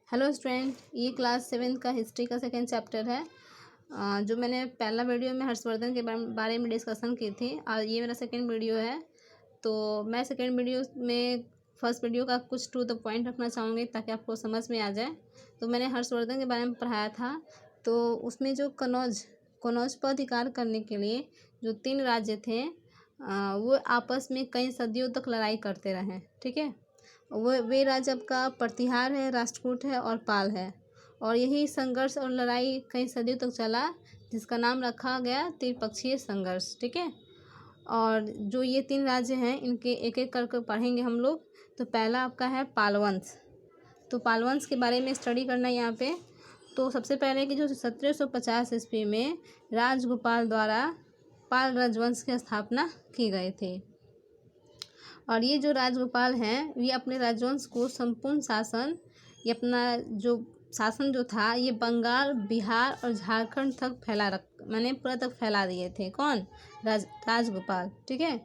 Hello student, ये class 7 का history का सेकेंड चैप्टर है। जो मैंने पहला वीडियो में हर्षवर्धन के बारे में डिस्कशन की थी और ये मेरा सेकेंड वीडियो है। तो मैं सेकेंड वीडियो में फर्स्ट वीडियो का कुछ टू द पॉइंट रखना चाहूँगी ताकि आपको समझ में आ जाए। तो मैंने हर्षवर्धन के बारे में पढ़ाया था, तो उसमें जो कनौज पर अधिकार करने के लिए जो 3 राज्य थे वो आपस में कई सदियों तक लड़ाई करते रहे। ठीक है, वे राज्य आपका प्रतिहार है, राष्ट्रकूट है और पाल है। और यही संघर्ष और लड़ाई कई सदियों तक चला, जिसका नाम रखा गया त्रिपक्षीय संघर्ष। ठीक है, और जो ये 3 राज्य हैं इनके एक एक करके पढ़ेंगे हम लोग। तो पहला आपका है पाल वंश। तो पाल वंश के बारे में स्टडी करना है यहाँ पे। तो सबसे पहले कि जो 1750 ईस्वी में राजगोपाल द्वारा पाल राजवंश की स्थापना की गई थी। और ये जो राजगोपाल हैं ये अपने राजवंश को संपूर्ण शासन, ये अपना जो शासन जो था ये बंगाल, बिहार और झारखंड तक पूरा तक फैला दिए थे। कौन? राजगोपाल। ठीक है,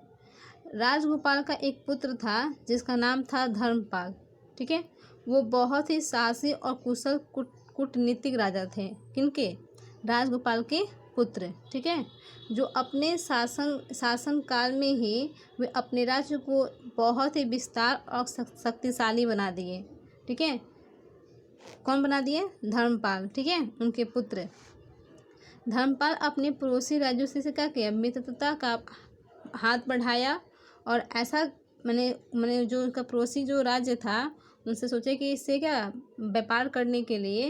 राजगोपाल का एक पुत्र था जिसका नाम था धर्मपाल। ठीक है, वो बहुत ही साहसी और कुशल कूटनीतिक राजा थे। किनके? राजगोपाल के पुत्र। ठीक है, जो अपने शासन काल में ही वे अपने राज्य को बहुत ही विस्तार और शक्तिशाली बना दिए। ठीक है, कौन बना दिए? धर्मपाल। ठीक है, उनके पुत्र धर्मपाल अपने पड़ोसी राज्यों से क्या किया? मित्रता का हाथ बढ़ाया। और ऐसा मैंने जो उनका पड़ोसी जो राज्य था उनसे सोचे कि इससे क्या व्यापार करने के लिए,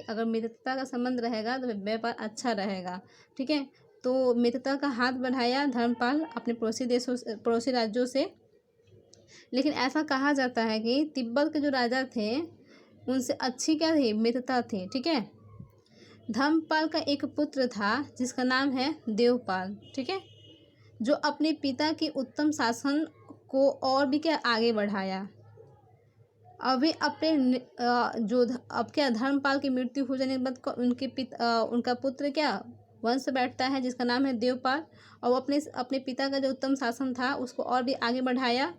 अगर मित्रता का संबंध रहेगा तो व्यापार अच्छा रहेगा। ठीक है, तो मित्रता का हाथ बढ़ाया धर्मपाल अपने पड़ोसी राज्यों से। लेकिन ऐसा कहा जाता है कि तिब्बत के जो राजा थे उनसे अच्छी क्या थी? मित्रता थी। ठीक है, धर्मपाल का एक पुत्र था जिसका नाम है देवपाल। ठीक है, जो अपने पिता के उत्तम शासन को और भी क्या आगे बढ़ाया। अभी अपने धर्मपाल की मृत्यु हो जाने के बाद उनका पुत्र क्या वंश बैठता है जिसका नाम है देवपाल। और अपने पिता का जो उत्तम शासन था उसको और भी आगे बढ़ाया।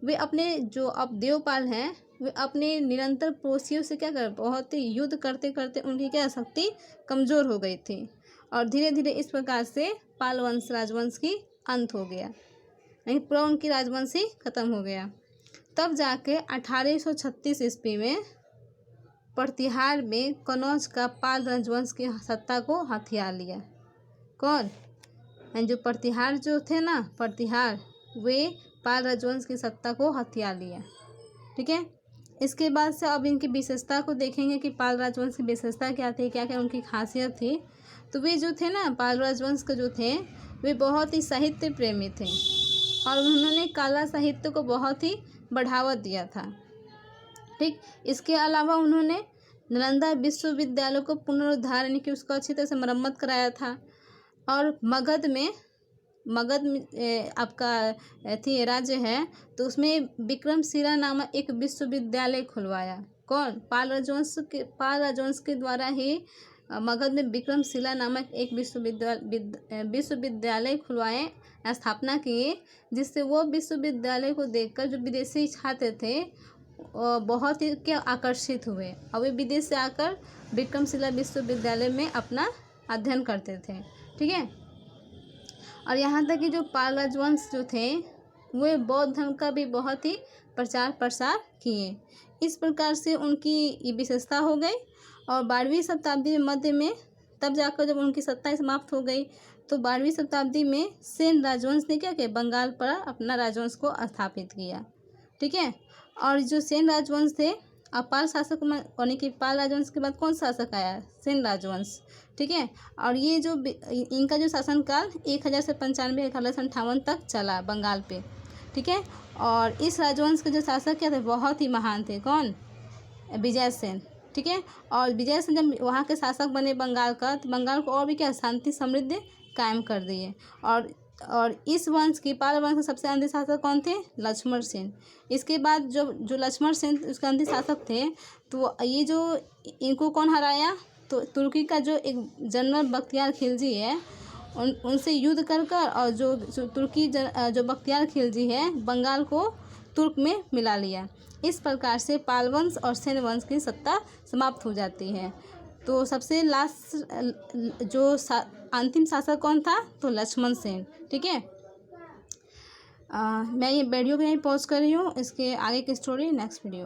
वे अपने जो अब देवपाल हैं वे अपने निरंतर पड़ोसियों से क्या बहुत ही युद्ध करते करते उनकी क्या शक्ति कमज़ोर हो गई थी। और धीरे धीरे इस प्रकार से पाल वंश राजवंश की अंत हो गया, नहीं पूरा उनकी राजवंश ही खत्म हो गया। तब जाके 1836 ईस्वी में प्रतिहार में कनौज का पाल राजवंश की सत्ता को हथिया लिया। कौन? जो प्रतिहार जो थे ना, प्रतिहार, वे पाल राजवंश की सत्ता को हथिया लिया। ठीक है, इसके बाद से अब इनकी विशेषता को देखेंगे कि पाल राजवंश की विशेषता क्या थी, क्या क्या उनकी खासियत थी। तो वे जो थे ना, पाल राजवंश के जो थे वे बहुत ही साहित्य प्रेमी थे और उन्होंने कला साहित्य को बहुत ही बढ़ावा दिया था। ठीक, इसके अलावा उन्होंने नालंदा विश्वविद्यालय को पुनरुद्धार यानी कि उसको अच्छी तरह से मरम्मत कराया था। और मगध में आपका थी राज्य है, तो उसमें विक्रमशिला नामक एक विश्वविद्यालय खुलवाया। कौन? पाल राजवंश के द्वारा ही मगध में विक्रमशिला नामक एक विश्वविद्यालय खुलवाए, स्थापना किए, जिससे वो विश्वविद्यालय को देखकर जो विदेशी छात्र थे बहुत ही क्या आकर्षित हुए और वे विदेश से आकर विक्रमशिला विश्वविद्यालय में अपना अध्ययन करते थे। ठीक है, और यहाँ तक कि जो पाल राजवंश जो थे वे बौद्ध धर्म का भी बहुत ही प्रचार प्रसार किए। इस प्रकार से उनकी विशेषता हो गई। और 12वीं शताब्दी में मध्य में तब जाकर जब उनकी सत्ता समाप्त हो गई तो 12वीं शताब्दी में सेन राजवंश ने क्या किया? बंगाल पर अपना राजवंश को स्थापित किया। ठीक है, और जो सेन राजवंश थे पाल शासक यानी कि पाल राजवंश के बाद कौन शासक आया? सेन राजवंश। ठीक है, और ये जो इनका जो शासनकाल 1000 से 95 1858 तक चला बंगाल पे। ठीक है, और इस राजवंश के जो शासक क्या थे? बहुत ही महान थे। कौन? विजयसेन। ठीक है, और विजयसेन जब वहाँ के शासक बने बंगाल का, तो बंगाल को और भी क्या शांति समृद्धि कायम कर दिए। और इस वंश की पाल वंश के सबसे अंतिम शासक कौन थे? लक्ष्मण सेन। इसके बाद जो लक्ष्मण सेन उसके अंतिम शासक थे, तो ये जो इनको कौन हराया? तो तुर्की का जो एक जनरल बख्तियार खिलजी है उनसे युद्ध कर और जो तुर्की जो बख्तियार खिलजी है बंगाल को तुर्क में मिला लिया। इस प्रकार से पाल वंश और सेन वंश की सत्ता समाप्त हो जाती है। तो सबसे लास्ट जो अंतिम शासक कौन था? तो लक्ष्मण सेन। ठीक है, मैं ये वीडियो को यहीं पॉज कर रही हूँ। इसके आगे की स्टोरी नेक्स्ट वीडियो।